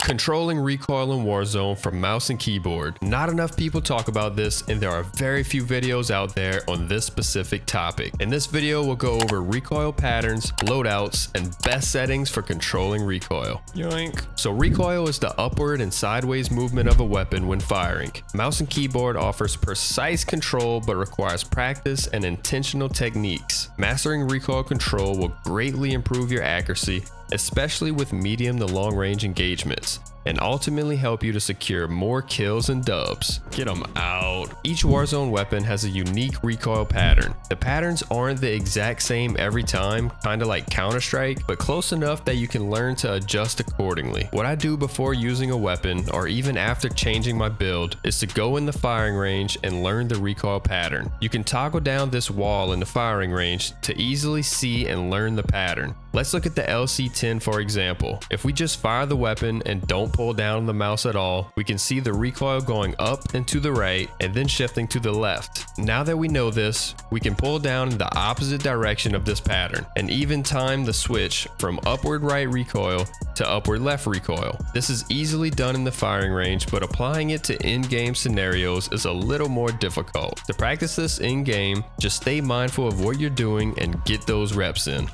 Controlling recoil in Warzone from mouse and keyboard. Not enough people talk about this, and there are very few videos out there on this specific topic. In this video, we'll go over recoil patterns, loadouts, and best settings for controlling recoil. Yoink. So recoil is the upward and sideways movement of a weapon when firing. Mouse and keyboard offers precise control but requires practice and intentional techniques. Mastering recoil control will greatly improve your accuracy, especially with medium to long range engagements, and ultimately help you to secure more kills and dubs. Get them out. Each Warzone weapon has a unique recoil pattern. The patterns aren't the exact same every time, kinda like Counter-Strike, but close enough that you can learn to adjust accordingly. What I do before using a weapon, or even after changing my build, is to go in the firing range and learn the recoil pattern. You can toggle down this wall in the firing range to easily see and learn the pattern. Let's look at the LC10 for example. If we just fire the weapon and don't pull down the mouse at all, we can see the recoil going up and to the right and then shifting to the left. Now that we know this, we can pull down in the opposite direction of this pattern and even time the switch from upward right recoil to upward left recoil. This is easily done in the firing range, but applying it to in-game scenarios is a little more difficult. To practice this in-game, just stay mindful of what you're doing and get those reps in.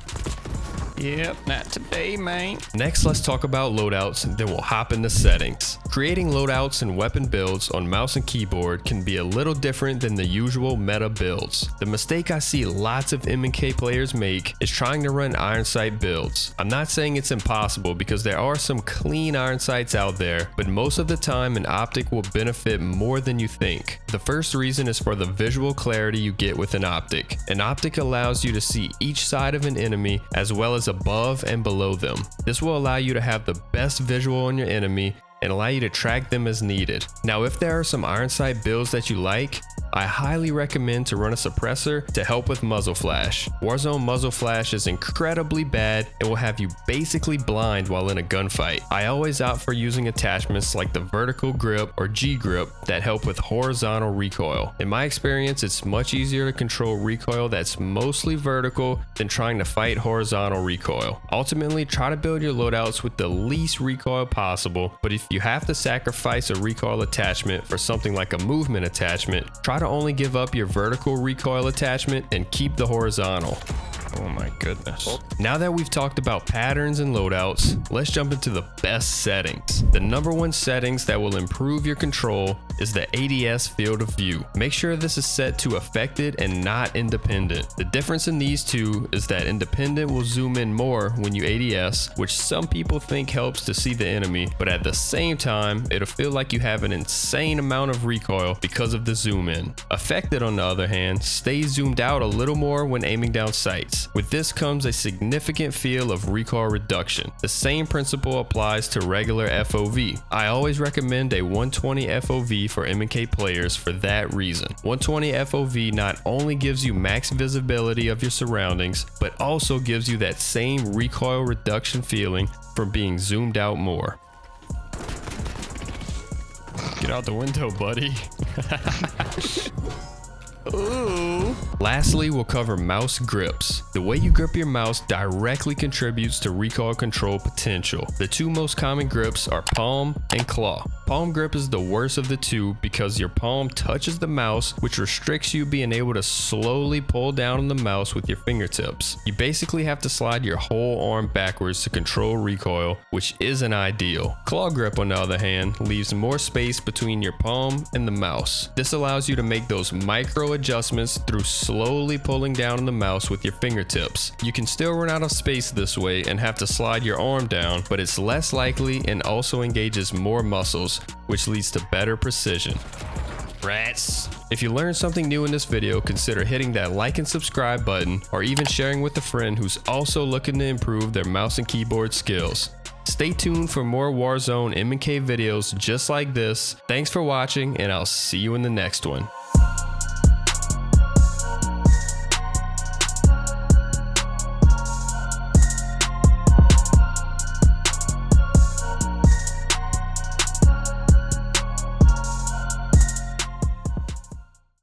Yep, not today, man. Next, let's talk about loadouts, then we'll hop into settings. Creating loadouts and weapon builds on mouse and keyboard can be a little different than the usual meta builds. The mistake I see lots of M&K players make is trying to run iron sight builds. I'm not saying it's impossible because there are some clean iron sights out there, but most of the time an optic will benefit more than you think. The first reason is for the visual clarity you get with an optic. An optic allows you to see each side of an enemy as well as above and below them. This will allow you to have the best visual on your enemy and allow you to track them as needed. Now, if there are some iron sight builds that you like, I highly recommend to run a suppressor to help with muzzle flash. Warzone muzzle flash is incredibly bad and will have you basically blind while in a gunfight. I always opt for using attachments like the vertical grip or G grip that help with horizontal recoil. In my experience, it's much easier to control recoil that's mostly vertical than trying to fight horizontal recoil. Ultimately, try to build your loadouts with the least recoil possible, but if you have to sacrifice a recoil attachment for something like a movement attachment, try to only give up your vertical recoil attachment and keep the horizontal. Oh my goodness. Now that we've talked about patterns and loadouts, let's jump into the best settings. The number one settings that will improve your control is the ADS field of view. Make sure this is set to affected and not independent. The difference in these two is that independent will zoom in more when you ADS, which some people think helps to see the enemy, but at the same time, it'll feel like you have an insane amount of recoil because of the zoom in. Affected, on the other hand, stays zoomed out a little more when aiming down sights. With this comes a significant feel of recoil reduction. The same principle applies to regular FOV. I always recommend a 120 FOV for M&K players for that reason. 120 FOV not only gives you max visibility of your surroundings, but also gives you that same recoil reduction feeling from being zoomed out more. Get out the window, buddy. Ooh. Lastly, we'll cover mouse grips. The way you grip your mouse directly contributes to recoil control potential. The two most common grips are palm and claw. Palm grip is the worst of the two because your palm touches the mouse, which restricts you being able to slowly pull down on the mouse with your fingertips. You basically have to slide your whole arm backwards to control recoil, which isn't ideal. Claw grip, on the other hand, leaves more space between your palm and the mouse. This allows you to make those micro adjustments through slowly pulling down on the mouse with your fingertips. You can still run out of space this way and have to slide your arm down, but it's less likely and also engages more muscles, which leads to better precision. Rats. If you learned something new in this video, consider hitting that like and subscribe button, or even sharing with a friend who's also looking to improve their mouse and keyboard skills. Stay tuned for more Warzone M&K videos just like this. Thanks for watching, and I'll see you in the next one.